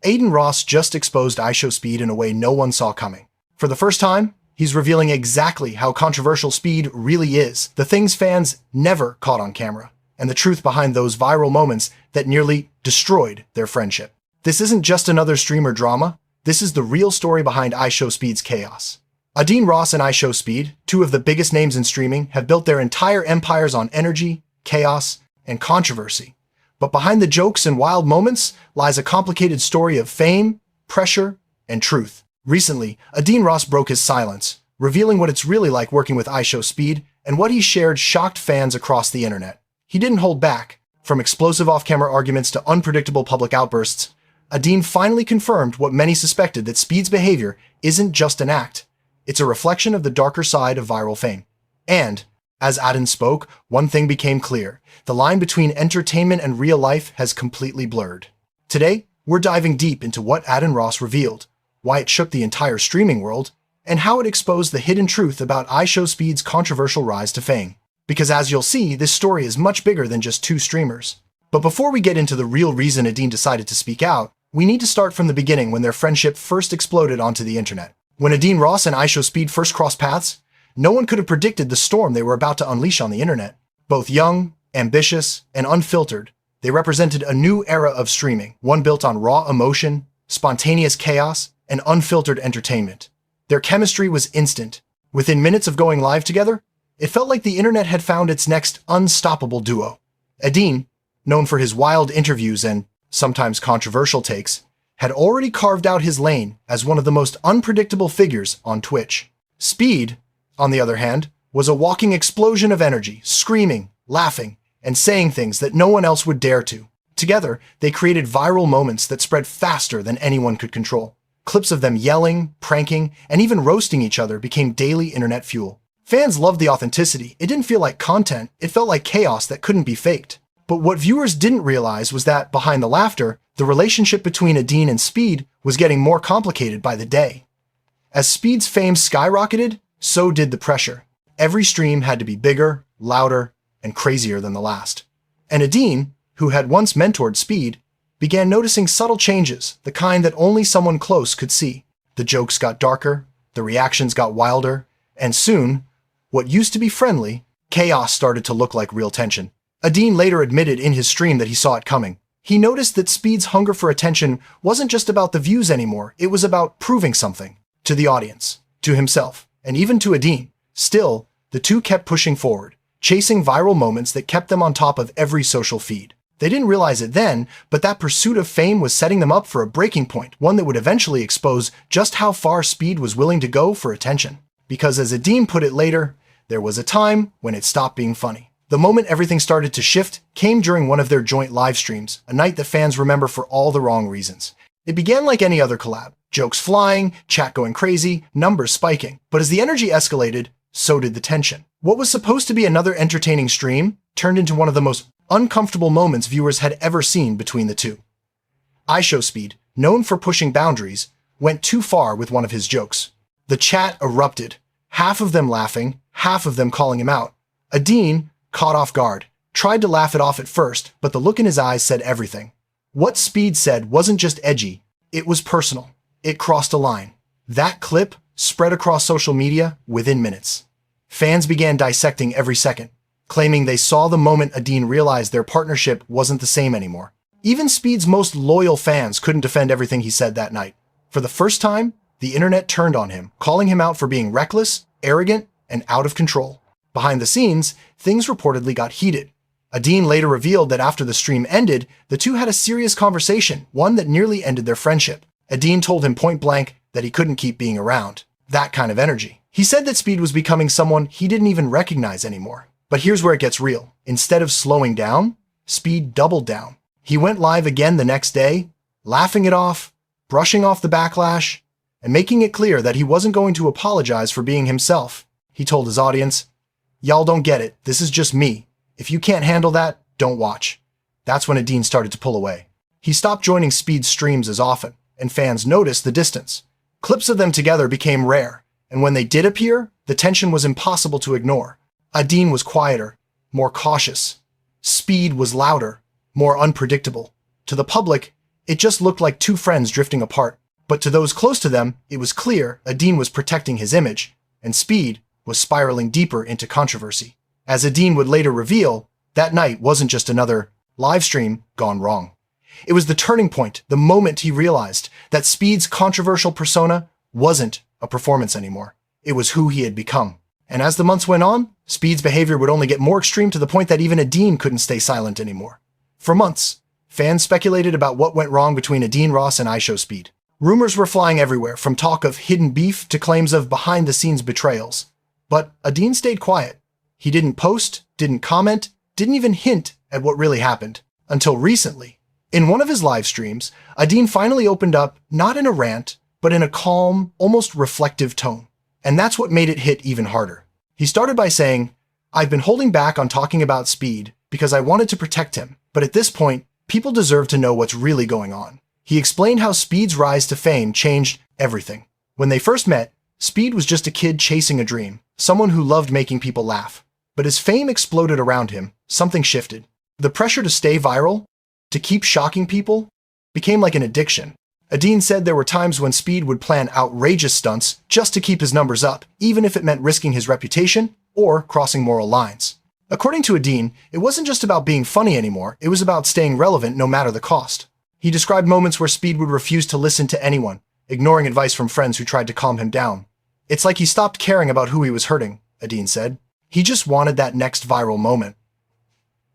Adin Ross just exposed IShowSpeed in a way no one saw coming. For the first time, he's revealing exactly how controversial Speed really is, the things fans never caught on camera, and the truth behind those viral moments that nearly destroyed their friendship. This isn't just another streamer drama, this is the real story behind IShowSpeed's chaos. Adin Ross and IShowSpeed, two of the biggest names in streaming, have built their entire empires on energy, chaos, and controversy. But behind the jokes and wild moments lies a complicated story of fame, pressure, and truth. Recently, Adin Ross broke his silence, revealing what it's really like working with IShowSpeed, and what he shared shocked fans across the internet. He didn't hold back. From explosive off-camera arguments to unpredictable public outbursts, Adin finally confirmed what many suspected, that Speed's behavior isn't just an act. It's a reflection of the darker side of viral fame. And, as Adin spoke, one thing became clear. The line between entertainment and real life has completely blurred. Today, we're diving deep into what Adin Ross revealed, why it shook the entire streaming world, and how it exposed the hidden truth about IShowSpeed's controversial rise to fame. Because as you'll see, this story is much bigger than just two streamers. But before we get into the real reason Adin decided to speak out, we need to start from the beginning, when their friendship first exploded onto the internet. When Adin Ross and IShowSpeed first crossed paths, no one could have predicted the storm they were about to unleash on the internet. Both young, ambitious, and unfiltered, they represented a new era of streaming, one built on raw emotion, spontaneous chaos, and unfiltered entertainment. Their chemistry was instant. Within minutes of going live together, it felt like the internet had found its next unstoppable duo. Adin, known for his wild interviews and sometimes controversial takes, had already carved out his lane as one of the most unpredictable figures on Twitch. Speed, on the other hand, was a walking explosion of energy, screaming, laughing, and saying things that no one else would dare to. Together, they created viral moments that spread faster than anyone could control. Clips of them yelling, pranking, and even roasting each other became daily internet fuel. Fans loved the authenticity. It didn't feel like content, it felt like chaos that couldn't be faked. But what viewers didn't realize was that, behind the laughter, the relationship between Adin and Speed was getting more complicated by the day. As Speed's fame skyrocketed, so did the pressure. Every stream had to be bigger, louder, and crazier than the last. And Adin, who had once mentored Speed, began noticing subtle changes, the kind that only someone close could see. The jokes got darker, the reactions got wilder, and soon, what used to be friendly, chaos started to look like real tension. Adin later admitted in his stream that he saw it coming. He noticed that Speed's hunger for attention wasn't just about the views anymore, it was about proving something. To the audience, to himself, and even to Adin. Still, the two kept pushing forward, chasing viral moments that kept them on top of every social feed. They didn't realize it then, but that pursuit of fame was setting them up for a breaking point, one that would eventually expose just how far Speed was willing to go for attention. Because as Adin put it later, there was a time when it stopped being funny. The moment everything started to shift came during one of their joint live streams, a night that fans remember for all the wrong reasons. It began like any other collab, jokes flying, chat going crazy, numbers spiking. But as the energy escalated, so did the tension. What was supposed to be another entertaining stream turned into one of the most uncomfortable moments viewers had ever seen between the two. IShowSpeed, known for pushing boundaries, went too far with one of his jokes. The chat erupted, half of them laughing, half of them calling him out. Adin, caught off guard, tried to laugh it off at first, but the look in his eyes said everything. What Speed said wasn't just edgy, it was personal. It crossed a line. That clip spread across social media within minutes. Fans began dissecting every second, claiming they saw the moment Adin realized their partnership wasn't the same anymore. Even Speed's most loyal fans couldn't defend everything he said that night. For the first time, the internet turned on him, calling him out for being reckless, arrogant, and out of control. Behind the scenes, things reportedly got heated. Adin later revealed that after the stream ended, the two had a serious conversation, one that nearly ended their friendship. Adin told him point blank that he couldn't keep being around that kind of energy. He said that Speed was becoming someone he didn't even recognize anymore. But here's where it gets real. Instead of slowing down, Speed doubled down. He went live again the next day, laughing it off, brushing off the backlash, and making it clear that he wasn't going to apologize for being himself. He told his audience, "Y'all don't get it. This is just me. If you can't handle that, don't watch." That's when Adin started to pull away. He stopped joining Speed's streams as often, and fans noticed the distance. Clips of them together became rare, and when they did appear, the tension was impossible to ignore. Adin was quieter, more cautious. Speed was louder, more unpredictable. To the public, It just looked like two friends drifting apart. But to those close to them, it was clear Adin was protecting his image, and Speed was spiraling deeper into controversy. As Adin would later reveal, that night wasn't just another live stream gone wrong. It was the turning point, the moment he realized that Speed's controversial persona wasn't a performance anymore. It was who he had become. And as the months went on, Speed's behavior would only get more extreme to the point that even Adin couldn't stay silent anymore. For months, fans speculated about what went wrong between Adin Ross and IShowSpeed. Rumors were flying everywhere, from talk of hidden beef to claims of behind-the-scenes betrayals. But Adin stayed quiet. He didn't post, didn't comment, didn't even hint at what really happened. Until recently. In one of his live streams, Adin finally opened up, not in a rant, but in a calm, almost reflective tone. And that's what made it hit even harder. He started by saying, "I've been holding back on talking about Speed because I wanted to protect him, but at this point, people deserve to know what's really going on." He explained how Speed's rise to fame changed everything. When they first met, Speed was just a kid chasing a dream, someone who loved making people laugh. But as fame exploded around him, something shifted. The pressure to stay viral, to keep shocking people, became like an addiction. Adin said there were times when Speed would plan outrageous stunts just to keep his numbers up, even if it meant risking his reputation or crossing moral lines. According to Adin, it wasn't just about being funny anymore, it was about staying relevant no matter the cost. He described moments where Speed would refuse to listen to anyone, ignoring advice from friends who tried to calm him down. "It's like he stopped caring about who he was hurting," Adin said. He just wanted that next viral moment.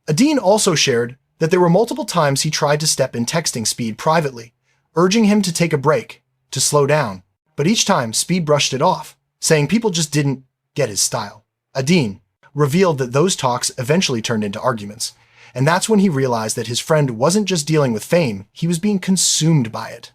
Adin also shared that there were multiple times he tried to step in texting Speed privately, urging him to take a break, to slow down. But each time, Speed brushed it off, saying people just didn't get his style. Adin revealed that those talks eventually turned into arguments. And that's when he realized that his friend wasn't just dealing with fame, he was being consumed by it.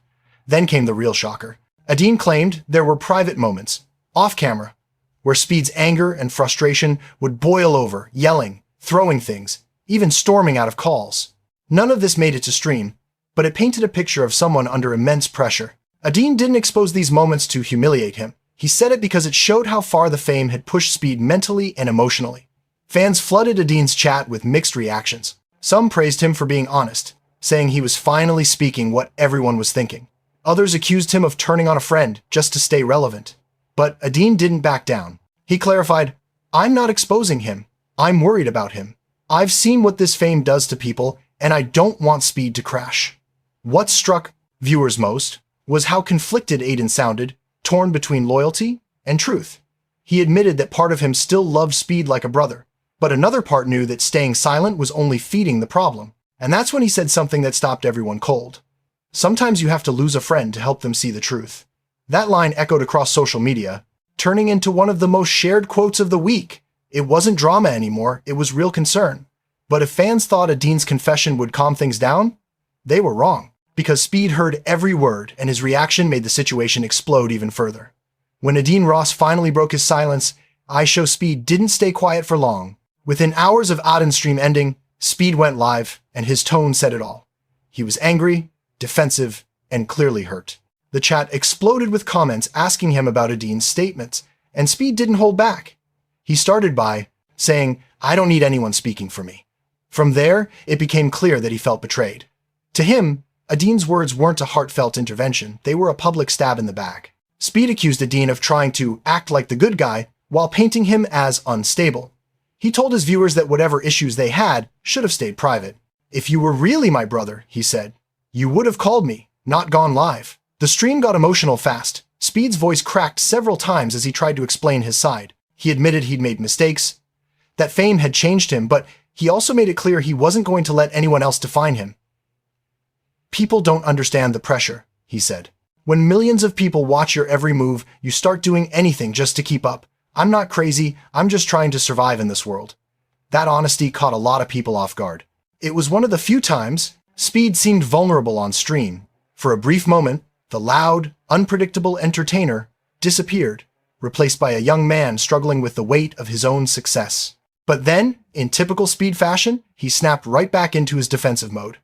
Then came the real shocker. Adin claimed there were private moments, off camera, where Speed's anger and frustration would boil over, yelling, throwing things, even storming out of calls. None of this made it to stream, but it painted a picture of someone under immense pressure. Adin didn't expose these moments to humiliate him. He said it because it showed how far the fame had pushed Speed mentally and emotionally. Fans flooded Adin's chat with mixed reactions. Some praised him for being honest, saying he was finally speaking what everyone was thinking. Others accused him of turning on a friend just to stay relevant. But Adin didn't back down. He clarified, "I'm not exposing him. I'm worried about him. I've seen what this fame does to people, and I don't want Speed to crash." What struck viewers most was how conflicted Adin sounded, torn between loyalty and truth. He admitted that part of him still loved Speed like a brother, but another part knew that staying silent was only feeding the problem. And that's when he said something that stopped everyone cold. "Sometimes you have to lose a friend to help them see the truth." That line echoed across social media, turning into one of the most shared quotes of the week. It wasn't drama anymore, it was real concern. But if fans thought Adin's confession would calm things down, they were wrong, because Speed heard every word and his reaction made the situation explode even further. When Adin Ross finally broke his silence, IShowSpeed didn't stay quiet for long. Within hours of Adin's stream ending, Speed went live, and his tone said it all. He was angry, defensive, and clearly hurt. The chat exploded with comments asking him about Adin's statements, and Speed didn't hold back. He started by saying, "I don't need anyone speaking for me." From there, it became clear that he felt betrayed. To him, Adin's words weren't a heartfelt intervention, they were a public stab in the back. Speed accused Adin of trying to act like the good guy while painting him as unstable. He told his viewers that whatever issues they had should have stayed private. "If you were really my brother," he said, "you would have called me, not gone live." The stream got emotional fast. Speed's voice cracked several times as he tried to explain his side. He admitted he'd made mistakes, that fame had changed him, but he also made it clear he wasn't going to let anyone else define him. "People don't understand the pressure," he said. "When millions of people watch your every move, you start doing anything just to keep up. I'm not crazy, I'm just trying to survive in this world." That honesty caught a lot of people off guard. It was one of the few times Speed seemed vulnerable on stream. For a brief moment, the loud, unpredictable entertainer disappeared, replaced by a young man struggling with the weight of his own success. But then, in typical Speed fashion, he snapped right back into his defensive mode.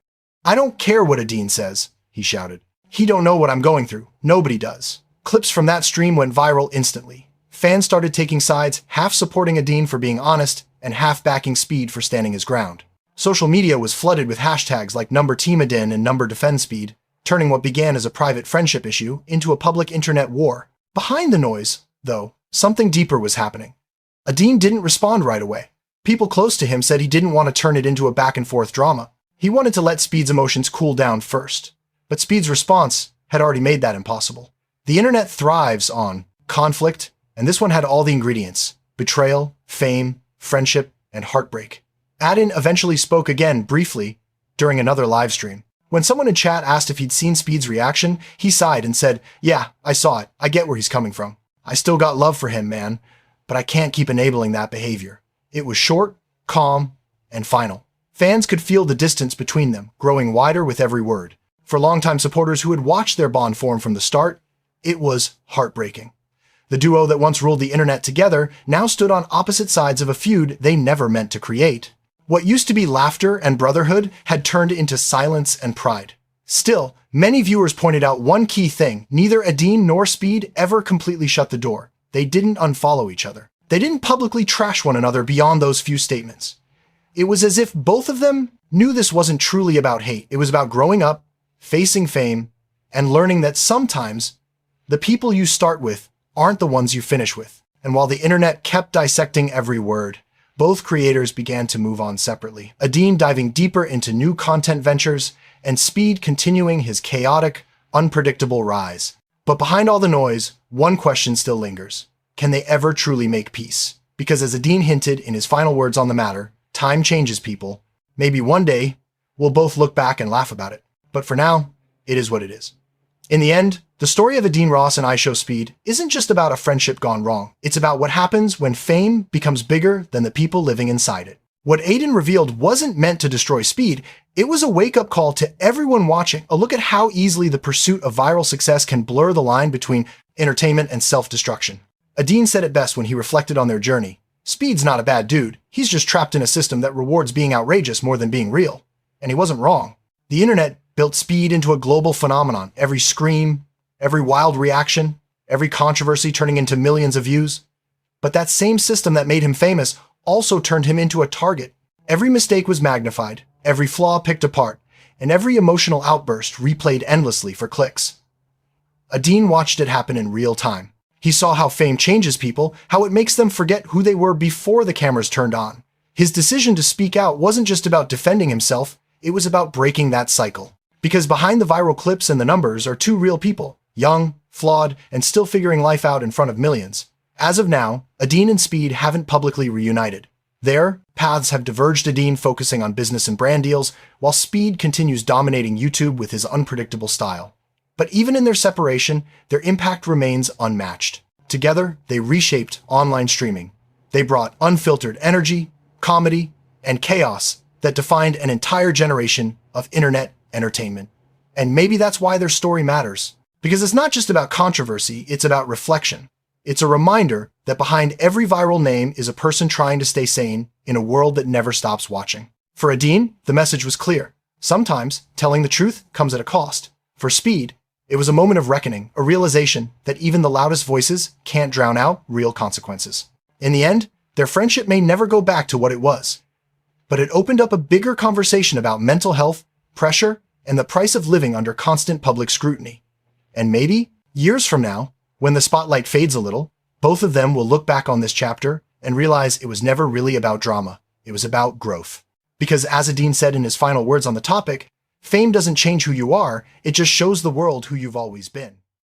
"I don't care what Adin says," he shouted. "He don't know what I'm going through. Nobody does." Clips from that stream went viral instantly. Fans started taking sides, half supporting Adin for being honest and half backing Speed for standing his ground. Social media was flooded with hashtags like #TeamAdin and #DefendSpeed. turning what began as a private friendship issue into a public internet war. Behind the noise, though, something deeper was happening. Adin didn't respond right away. People close to him said he didn't want to turn it into a back-and-forth drama. He wanted to let Speed's emotions cool down first. But Speed's response had already made that impossible. The internet thrives on conflict, and this one had all the ingredients: betrayal, fame, friendship, and heartbreak. Adin eventually spoke again briefly during another live stream. When someone in chat asked if he'd seen Speed's reaction, he sighed and said, "Yeah, I saw it. I get where he's coming from. I still got love for him, man, but I can't keep enabling that behavior." It was short, calm, and final. Fans could feel the distance between them, growing wider with every word. For longtime supporters who had watched their bond form from the start, it was heartbreaking. The duo that once ruled the internet together now stood on opposite sides of a feud they never meant to create. What used to be laughter and brotherhood had turned into silence and pride. Still, many viewers pointed out one key thing: neither Adin nor Speed ever completely shut the door. They didn't unfollow each other. They didn't publicly trash one another beyond those few statements. It was as if both of them knew this wasn't truly about hate. It was about growing up, facing fame, and learning that sometimes the people you start with aren't the ones you finish with. And while the internet kept dissecting every word, both creators began to move on separately. Adin diving deeper into new content ventures, and Speed continuing his chaotic, unpredictable rise. But behind all the noise, one question still lingers. Can they ever truly make peace? Because as Adin hinted in his final words on the matter, time changes people. Maybe one day, we'll both look back and laugh about it. But for now, it is what it is. In the end, the story of Adin Ross and IShowSpeed isn't just about a friendship gone wrong. It's about what happens when fame becomes bigger than the people living inside it. What Adin revealed wasn't meant to destroy Speed. It was a wake-up call to everyone watching, a look at how easily the pursuit of viral success can blur the line between entertainment and self-destruction. Adin said it best when he reflected on their journey. Speed's not a bad dude. He's just trapped in a system that rewards being outrageous more than being real. And he wasn't wrong. The internet built Speed into a global phenomenon. Every scream, every wild reaction, every controversy turning into millions of views. But that same system that made him famous also turned him into a target. Every mistake was magnified, every flaw picked apart, and every emotional outburst replayed endlessly for clicks. Adin watched it happen in real time. He saw how fame changes people, how it makes them forget who they were before the cameras turned on. His decision to speak out wasn't just about defending himself, it was about breaking that cycle. Because behind the viral clips and the numbers are two real people, young, flawed, and still figuring life out in front of millions. As of now, Adin and Speed haven't publicly reunited. Their paths have diverged, Adin focusing on business and brand deals, while Speed continues dominating YouTube with his unpredictable style. But even in their separation, their impact remains unmatched. Together, they reshaped online streaming. They brought unfiltered energy, comedy, and chaos that defined an entire generation of internet entertainment. And maybe that's why their story matters. Because it's not just about controversy, it's about reflection. It's a reminder that behind every viral name is a person trying to stay sane in a world that never stops watching. For Adin, the message was clear. Sometimes, telling the truth comes at a cost. For Speed, it was a moment of reckoning, a realization that even the loudest voices can't drown out real consequences. In the end, their friendship may never go back to what it was. But it opened up a bigger conversation about mental health, pressure, and the price of living under constant public scrutiny. And maybe, years from now, when the spotlight fades a little, both of them will look back on this chapter and realize it was never really about drama. It was about growth. Because as Adin said in his final words on the topic, fame doesn't change who you are, it just shows the world who you've always been.